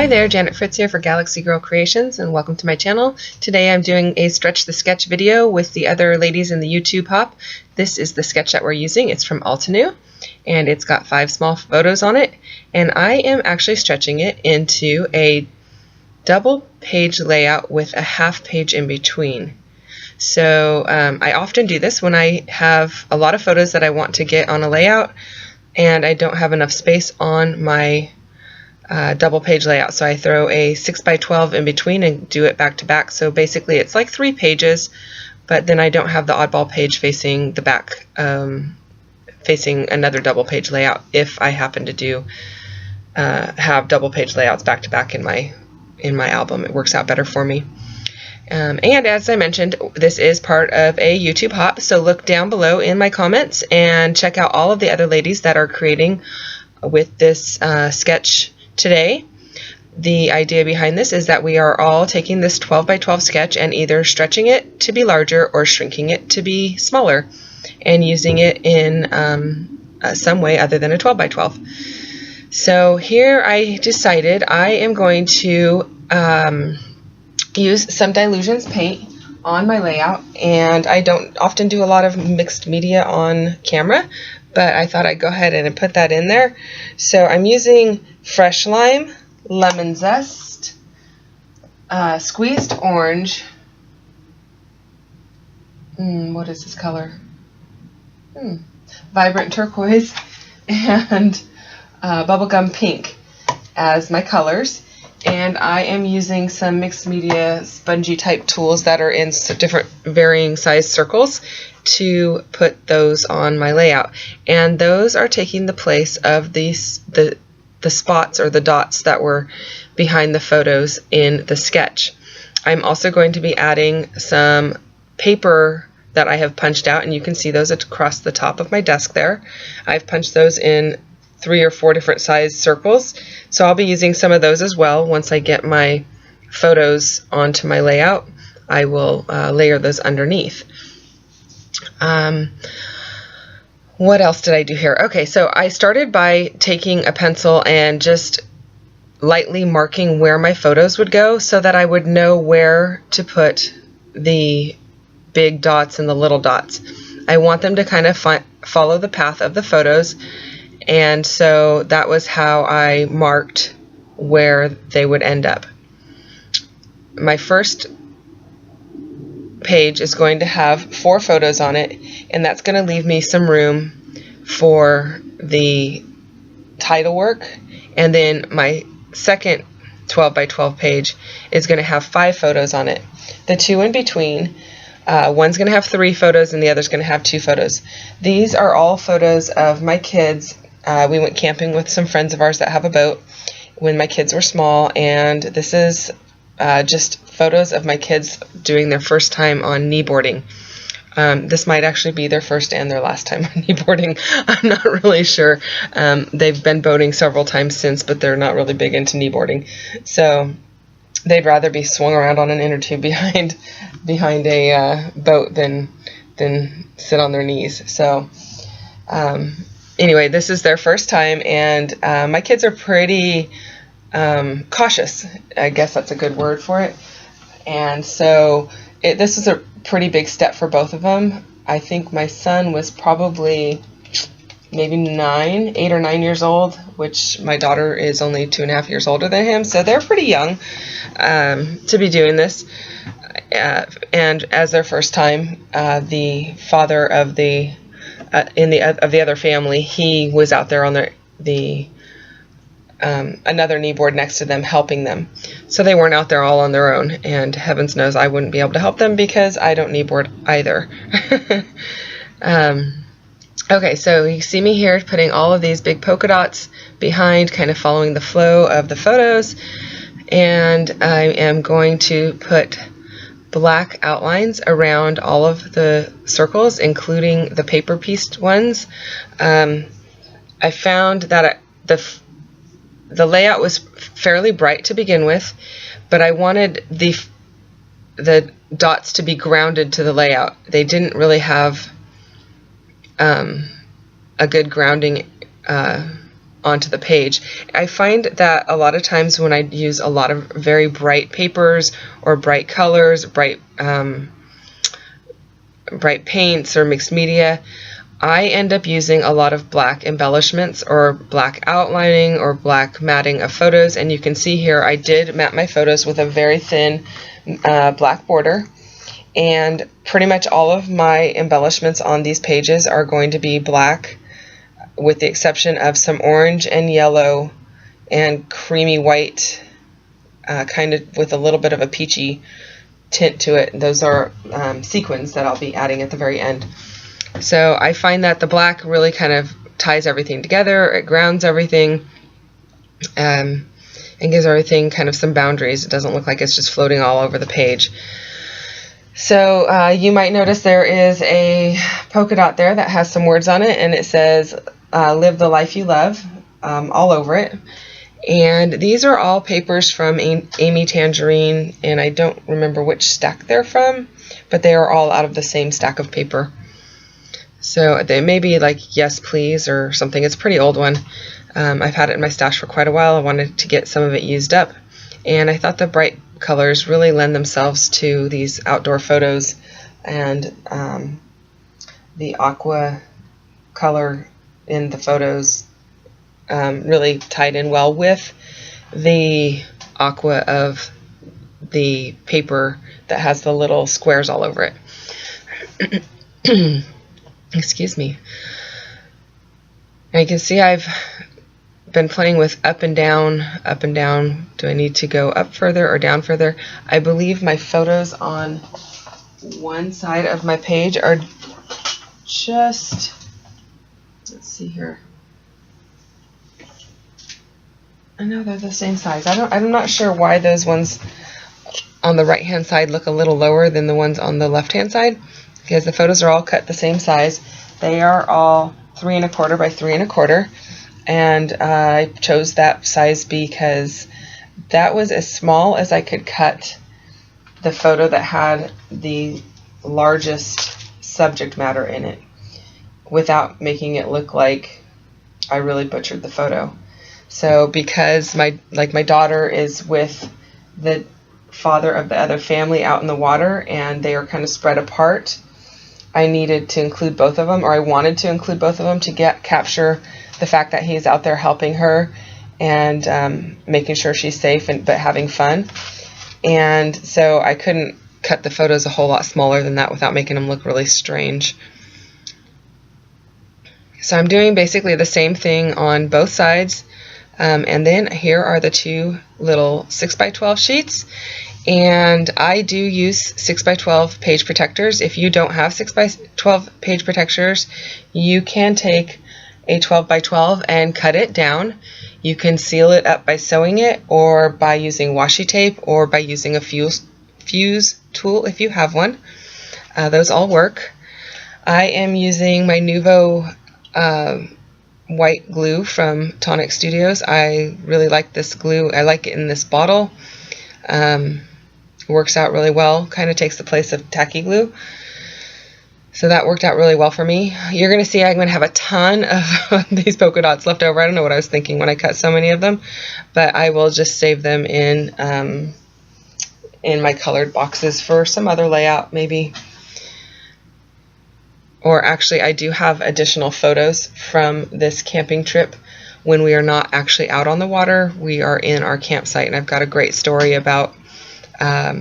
Hi there, Janet Fritz here for Galaxy Girl Creations, and welcome to my channel. Today I'm doing a Stretch the Sketch video with the other ladies in the YouTube hop. This is the sketch that we're using. It's from Altenew, and it's got 5 small photos on it, and I am actually stretching it into a double page layout with a half page in between. So I often do this when I have a lot of photos that I want to get on a layout and I don't have enough space on my double page layout, so I throw a 6x12 in between and do it back to back. So basically it's like 3 pages, but then I don't have the oddball page facing the back, facing another double page layout if I happen to do have double page layouts back to back in my album. It works out better for me. And as I mentioned, this is part of a YouTube hop, so look down below in my comments and check out all of the other ladies that are creating with this sketch today. The idea behind this is that we are all taking this 12x12 sketch and either stretching it to be larger or shrinking it to be smaller and using it in some way other than a 12x12. So here I decided I am going to use some Dylusions paint on my layout, and I don't often do a lot of mixed media on camera, but I thought I'd go ahead and put that in there. So I'm using fresh lime, lemon zest, squeezed orange, what is this color? Vibrant turquoise, and bubblegum pink as my colors. And I am using some mixed media spongy type tools that are in different varying size circles to put those on my layout, and those are taking the place of the spots or the dots that were behind the photos in the sketch. I'm also going to be adding some paper that I have punched out, and you can see those across the top of my desk there. I've punched those in 3 or 4 different size circles, so I'll be using some of those as well. Once I get my photos onto my layout, I will layer those underneath. What else did I do here? Okay, so I started by taking a pencil and just lightly marking where my photos would go so that I would know where to put the big dots and the little dots. I want them to kind of follow the path of the photos, and so that was how I marked where they would end up. My first page is going to have 4 photos on it, and that's going to leave me some room for the title work. And then my second 12x12 page is going to have 5 photos on it. The 2 in between, one's going to have 3 photos and the other's going to have 2 photos. These are all photos of my kids. We went camping with some friends of ours that have a boat when my kids were small, and this is just photos of my kids doing their first time on kneeboarding. This might actually be their first and their last time on kneeboarding. I'm not really sure. They've been boating several times since, but they're not really big into kneeboarding. So they'd rather be swung around on an inner tube behind a boat than sit on their knees. So anyway, this is their first time, and my kids are pretty cautious. I guess that's a good word for it. And so this is a pretty big step for both of them. I think my son was probably maybe 8 or 9 years old, which my daughter is only 2.5 years older than him. So they're pretty young to be doing this. And as their first time, the father of the other family, he was out there on another kneeboard next to them helping them. So they weren't out there all on their own, and heavens knows I wouldn't be able to help them because I don't kneeboard either. Okay, so you see me here putting all of these big polka dots behind, kind of following the flow of the photos, and I am going to put black outlines around all of the circles, including the paper pieced ones. I found that the layout was fairly bright to begin with, but I wanted the dots to be grounded to the layout. They didn't really have a good grounding onto the page. I find that a lot of times when I use a lot of very bright papers or bright colors, bright paints or mixed media, I end up using a lot of black embellishments or black outlining or black matting of photos. And you can see here I did mat my photos with a very thin black border. And pretty much all of my embellishments on these pages are going to be black, with the exception of some orange and yellow and creamy white, kind of with a little bit of a peachy tint to it. Those are sequins that I'll be adding at the very end. So I find that the black really kind of ties everything together, it grounds everything, and gives everything kind of some boundaries. It doesn't look like it's just floating all over the page. So you might notice there is a polka dot there that has some words on it, and it says live the life you love all over it. And these are all papers from Amy Tangerine, and I don't remember which stack they're from, but they are all out of the same stack of paper. So they may be like Yes Please or something. It's a pretty old one. I've had it in my stash for quite a while. I wanted to get some of it used up, and I thought the bright colors really lend themselves to these outdoor photos, and the aqua color in the photos really tied in well with the aqua of the paper that has the little squares all over it. Excuse me. Now you can see I've been playing with up and down, up and down. Do I need to go up further or down further? I believe my photos on one side of my page are just, let's see here. I know they're the same size. I'm not sure why those ones on the right hand side look a little lower than the ones on the left hand side, because the photos are all cut the same size. They are all 3 1/4 by 3 1/4, and I chose that size because that was as small as I could cut the photo that had the largest subject matter in it without making it look like I really butchered the photo. So because my daughter is with the father of the other family out in the water and they are kind of spread apart, I needed to include both of them, or I wanted to include both of them to capture the fact that he's out there helping her and making sure she's safe but having fun. And so I couldn't cut the photos a whole lot smaller than that without making them look really strange. So I'm doing basically the same thing on both sides. And then here are the two little 6x12 sheets. And I do use 6x12 page protectors. If you don't have 6x12 page protectors, you can take a 12x12 and cut it down. You can seal it up by sewing it, or by using washi tape, or by using a fuse tool if you have one. Those all work. I am using my Nuvo white glue from Tonic Studios. I really like this glue. I like it in this bottle. It works out really well. Kind of takes the place of tacky glue. So that worked out really well for me. You're going to see I'm going to have a ton of these polka dots left over. I don't know what I was thinking when I cut so many of them, but I will just save them in my colored boxes for some other layout maybe. Or actually, I do have additional photos from this camping trip when we are not actually out on the water. We are in our campsite, and I've got a great story about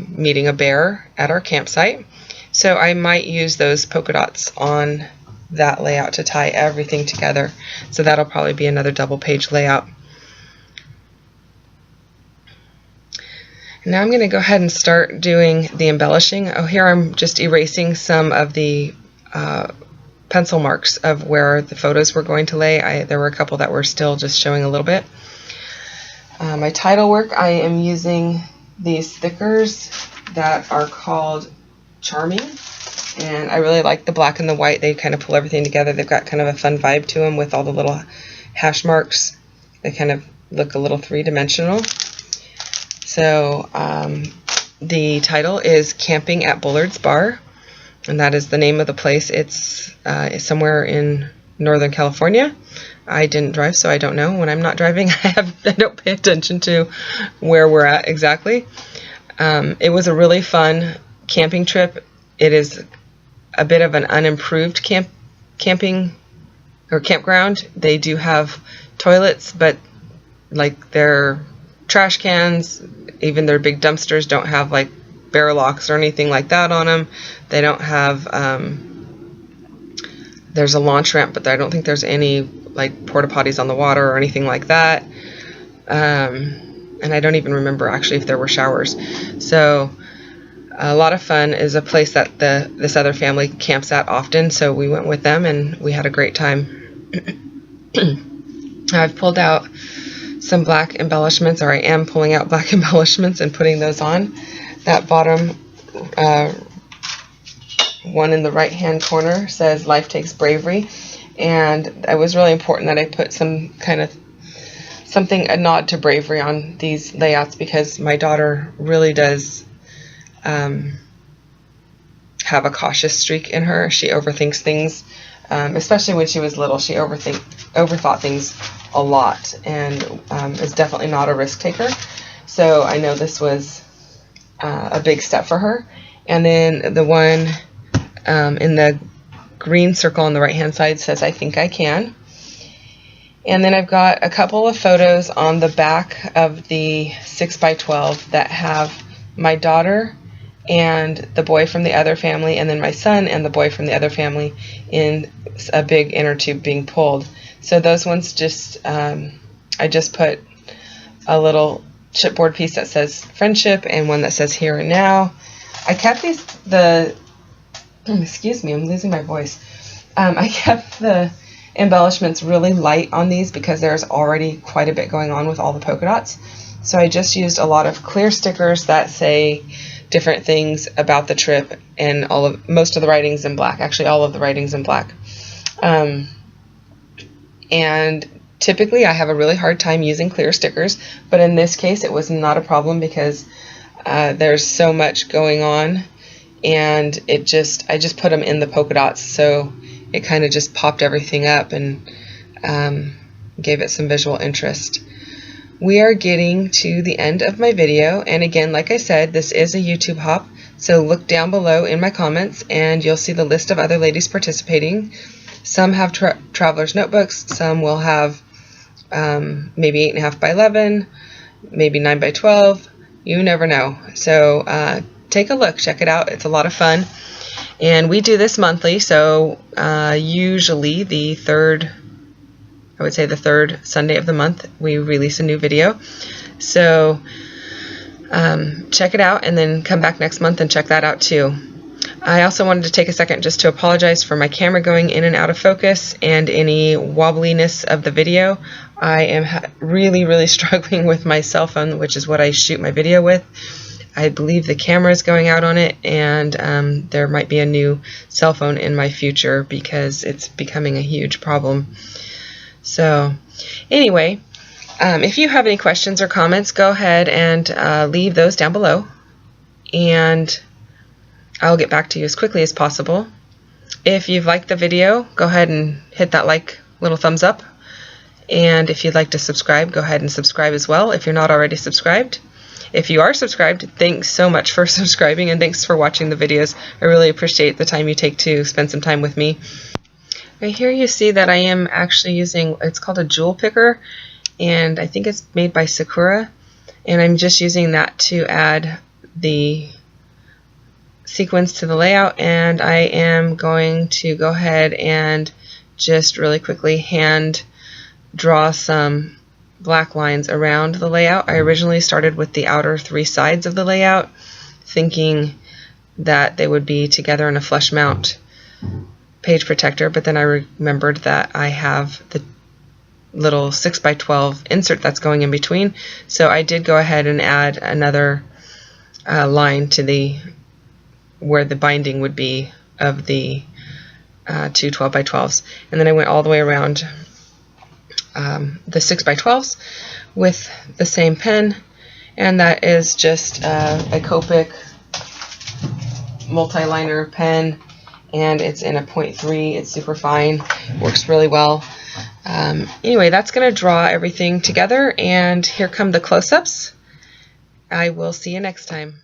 meeting a bear at our campsite. So I might use those polka dots on that layout to tie everything together. So that'll probably be another double page layout. Now I'm going to go ahead and start doing the embellishing. Oh, here I'm just erasing some of the pencil marks of where the photos were going to lay. There were a couple that were still just showing a little bit. My title work, I am using these stickers that are called Charming, and I really like the black and the white. They kind of pull everything together. They've got kind of a fun vibe to them with all the little hash marks. They kind of look a little three-dimensional. So the title is Camping at Bullard's Bar, and that is the name of the place. It's somewhere in Northern California. I didn't drive, so I don't know. When I'm not driving, I don't pay attention to where we're at exactly. It was a really fun camping trip. It is a bit of an unimproved camping or campground. They do have toilets, but like their trash cans, even their big dumpsters don't have like barrel locks or anything like that on them. They don't have, there's a launch ramp, but I don't think there's any like porta potties on the water or anything like that. And I don't even remember actually if there were showers. So a lot of fun. Is a place that this other family camps at often, so we went with them and we had a great time. I've pulled out some black embellishments, or I am pulling out black embellishments and putting those on. That bottom one in the right hand corner says "Life Takes Bravery," and it was really important that I put some kind of a nod to bravery on these layouts, because my daughter really does have a cautious streak in her. She overthinks things, especially when she was little. She overthought things a lot, and is definitely not a risk taker. So I know this was a big step for her. And then the one in the green circle on the right hand side says "I think I can." And then I've got a couple of photos on the back of the 6x12 that have my daughter and the boy from the other family, and then my son and the boy from the other family in a big inner tube being pulled. So those ones just, I just put a little chipboard piece that says friendship and one that says here and now. I kept excuse me, I'm losing my voice. I kept the embellishments really light on these because there's already quite a bit going on with all the polka dots. So I just used a lot of clear stickers that say different things about the trip, and most of the writings in black, actually all of the writings in black. And typically I have a really hard time using clear stickers, but in this case it was not a problem because there's so much going on, and I just put them in the polka dots, so it kind of just popped everything up and gave it some visual interest. We are getting to the end of my video, and again, like I said, this is a YouTube hop, so look down below in my comments and you'll see the list of other ladies participating. Some have traveler's notebooks, some will have maybe 8.5 by 11, maybe 9 by 12, you never know. So take a look, check it out, it's a lot of fun. And we do this monthly, so usually the third Sunday of the month, we release a new video. So check it out and then come back next month and check that out too. I also wanted to take a second just to apologize for my camera going in and out of focus and any wobbliness of the video. I am really struggling with my cell phone, which is what I shoot my video with. I believe the camera is going out on it, and there might be a new cell phone in my future because it's becoming a huge problem. So anyway, if you have any questions or comments, go ahead and leave those down below, and I'll get back to you as quickly as possible. If you've liked the video, go ahead and hit that like little thumbs up, and if you'd like to subscribe, go ahead and subscribe as well if you're not already subscribed. If you are subscribed, thanks so much for subscribing, and thanks for watching the videos. I really appreciate the time you take to spend some time with me. Right here you see that I am actually using, it's called a jewel picker, and I think it's made by Sakura, and I'm just using that to add the sequence to the layout, and I am going to go ahead and just really quickly hand draw some black lines around the layout. I originally started with the outer 3 sides of the layout, thinking that they would be together in a flush mount page protector, but then I remembered that I have the little 6x12 insert that's going in between, so I did go ahead and add another line to where the binding would be of the 2 12x12s, and then I went all the way around the 6x12s with the same pen, and that is just a Copic multi-liner pen, and it's in a 0.3. It's super fine, works really well. Anyway, that's going to draw everything together, and here come the close-ups. I will see you next time.